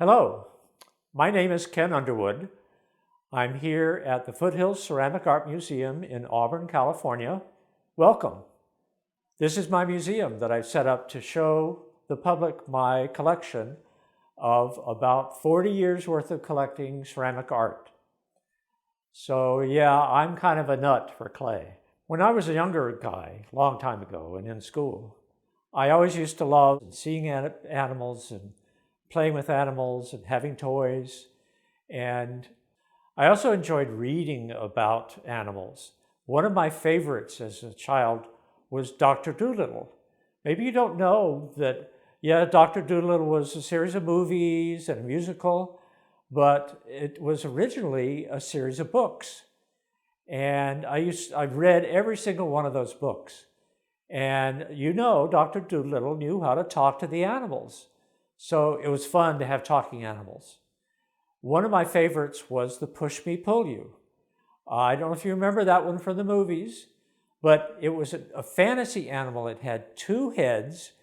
Hello, my name is Ken Underwood. I'm here at the Foothills Ceramic Art Museum in Auburn, California. Welcome. This is my museum that I've set up to show the public my collection of about 40 years worth of collecting ceramic art. So yeah, I'm kind of a nut for clay. When I was a younger guy, a long time ago and in school, I always used to love seeing animals and playing with animals and having toys. And I also enjoyed reading about animals. One of my favorites as a child was Dr. Dolittle. Maybe you don't know that, yeah, Dr. Dolittle was a series of movies and a musical, but it was originally a series of books. And I've read every single one of those books. And you know, Dr. Dolittle knew how to talk to the animals. So it was fun to have talking animals. One of my favorites was the Push Me, Pull You. I don't know if you remember that one from the movies, but it was a fantasy animal. It had 2 heads,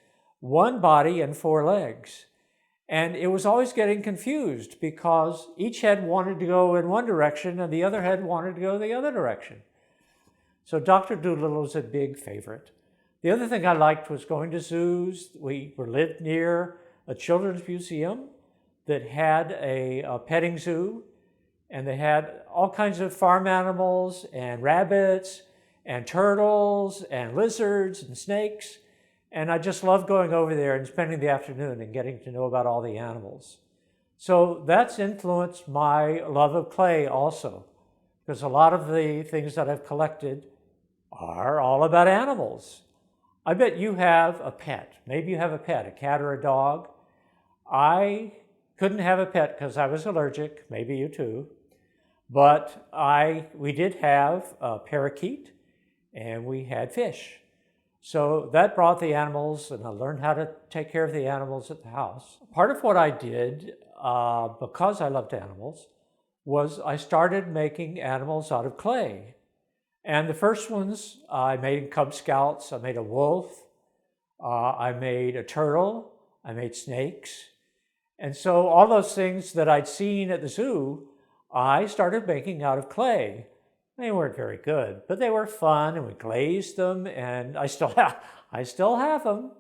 1 body, and 4 legs. And it was always getting confused because each head wanted to go in one direction and the other head wanted to go the other direction. So Dr. Dolittle was a big favorite. The other thing I liked was going to zoos. We lived near a children's museum that had a petting zoo, and they had all kinds of farm animals and rabbits and turtles and lizards and snakes. And I just loved going over there and spending the afternoon and getting to know about all the animals. So that's influenced my love of clay also, because a lot of the things that I've collected are all about animals. I bet you have a pet. Maybe you have a pet, a cat or a dog. I couldn't have a pet because I was allergic, maybe you too, but we did have a parakeet and we had fish. So that brought the animals, and I learned how to take care of the animals at the house. Part of what I did, because I loved animals, was I started making animals out of clay. And the first ones I made Cub Scouts. I made a wolf, I made a turtle, I made snakes. And so all those things that I'd seen at the zoo, I started making out of clay. They weren't very good, but they were fun, and we glazed them, and I still have them.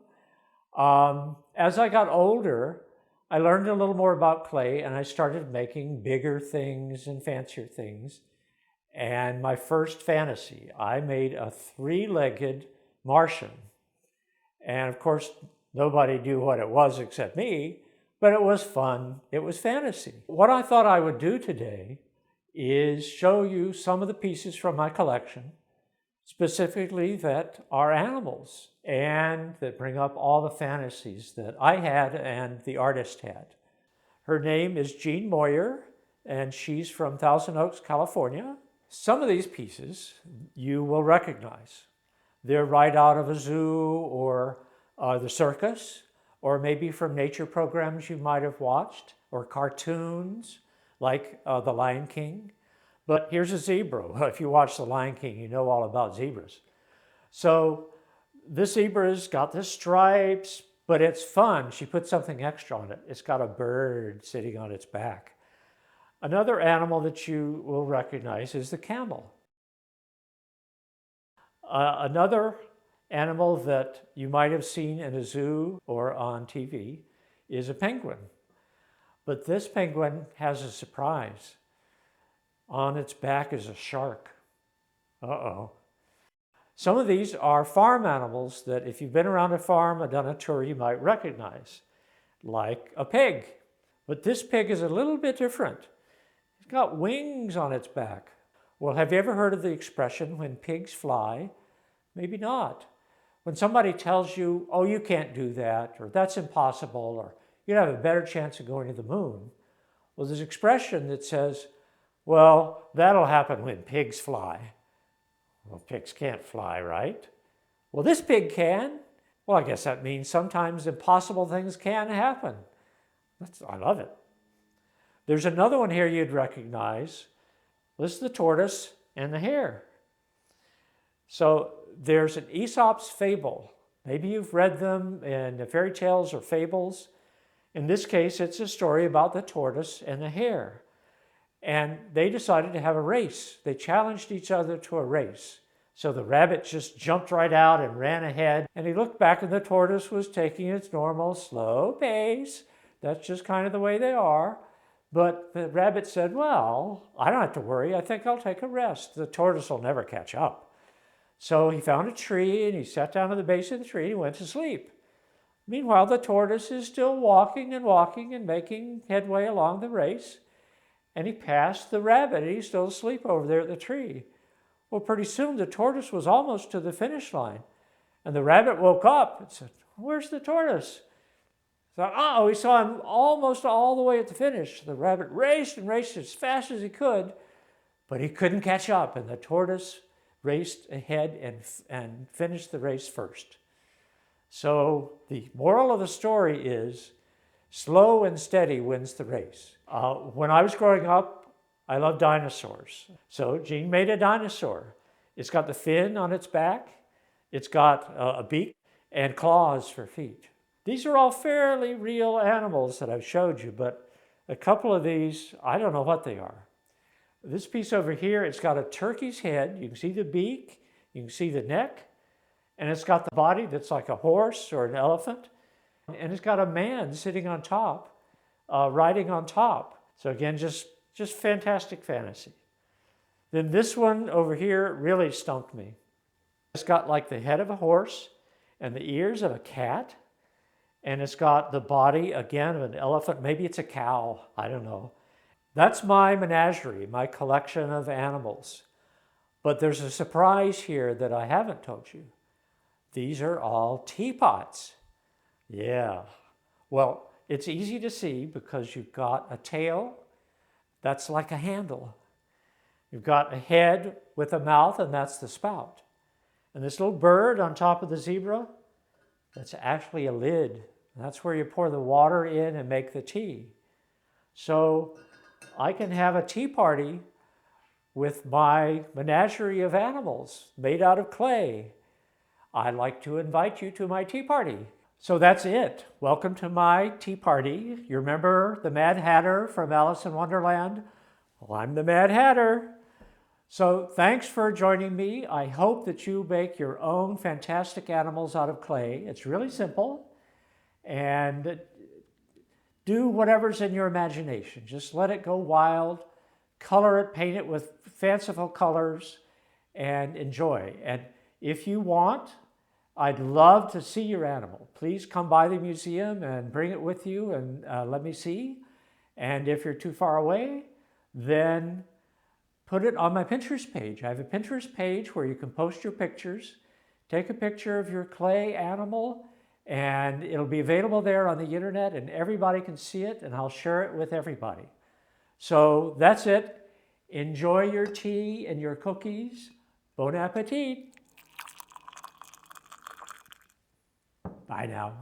As I got older, I learned a little more about clay, and I started making bigger things and fancier things. And my first fantasy, I made a 3-legged Martian. And of course, nobody knew what it was except me, but it was fun. It was fantasy. What I thought I would do today is show you some of the pieces from my collection, specifically that are animals and that bring up all the fantasies that I had and the artist had. Her name is Jean Moyer, and she's from Thousand Oaks, California. Some of these pieces you will recognize. They're right out of a zoo or the circus, or maybe from nature programs you might have watched, or cartoons like The Lion King. But here's a zebra. If you watch The Lion King, you know all about zebras. So this zebra's got the stripes, but it's fun. She put something extra on it. It's got a bird sitting on its back. Another animal that you will recognize is the camel. Another animal that you might have seen in a zoo or on TV is a penguin. But this penguin has a surprise. On its back is a shark. Uh-oh. Some of these are farm animals that if you've been around a farm or done a tour, you might recognize, like a pig. But this pig is a little bit different. It's got wings on its back. Well, have you ever heard of the expression, when pigs fly? Maybe not. When somebody tells you, oh, you can't do that, or that's impossible, or you'd have a better chance of going to the moon. Well, there's an expression that says, well, that'll happen when pigs fly. Well, pigs can't fly, right? Well, this pig can. Well, I guess that means sometimes impossible things can happen. I love it. There's another one here you'd recognize. This is the tortoise and the hare. So there's an Aesop's fable. Maybe you've read them in the fairy tales or fables. In this case, it's a story about the tortoise and the hare. And they decided to have a race. They challenged each other to a race. So the rabbit just jumped right out and ran ahead. And he looked back and the tortoise was taking its normal slow pace. That's just kind of the way they are. But the rabbit said, well, I don't have to worry. I think I'll take a rest. The tortoise will never catch up. So he found a tree and he sat down at the base of the tree and went to sleep. Meanwhile, the tortoise is still walking and making headway along the race. And he passed the rabbit and he's still asleep over there at the tree. Well, pretty soon the tortoise was almost to the finish line. And the rabbit woke up and said, where's the tortoise? So, he saw him almost all the way at the finish. The rabbit raced and raced as fast as he could, but he couldn't catch up. And the tortoise raced ahead and finished the race first. So the moral of the story is slow and steady wins the race. When I was growing up, I loved dinosaurs. So Jean made a dinosaur. It's got the fin on its back. It's got a beak and claws for feet. These are all fairly real animals that I've showed you, but a couple of these, I don't know what they are. This piece over here, it's got a turkey's head. You can see the beak, you can see the neck, and it's got the body that's like a horse or an elephant, and it's got a man sitting on top, riding on top. So again, just fantastic fantasy. Then this one over here really stumped me. It's got like the head of a horse and the ears of a cat, and it's got the body, again, of an elephant. Maybe it's a cow, I don't know. That's my menagerie, my collection of animals. But there's a surprise here that I haven't told you. These are all teapots. Yeah. Well, it's easy to see because you've got a tail that's like a handle. You've got a head with a mouth, and that's the spout. And this little bird on top of the zebra, that's actually a lid. That's where you pour the water in and make the tea. So I can have a tea party with my menagerie of animals made out of clay. I'd like to invite you to my tea party. So that's it. Welcome to my tea party. You remember the Mad Hatter from Alice in Wonderland? Well, I'm the Mad Hatter. So thanks for joining me. I hope that you make your own fantastic animals out of clay. It's really simple. And do whatever's in your imagination. Just let it go wild. Color it, paint it with fanciful colors, and enjoy. And if you want, I'd love to see your animal. Please come by the museum and bring it with you and let me see. And if you're too far away, then put it on my Pinterest page. I have a Pinterest page where you can post your pictures. Take a picture of your clay animal, and it'll be available there on the internet, and everybody can see it, and I'll share it with everybody. So that's it. Enjoy your tea and your cookies. Bon appetit. Bye now.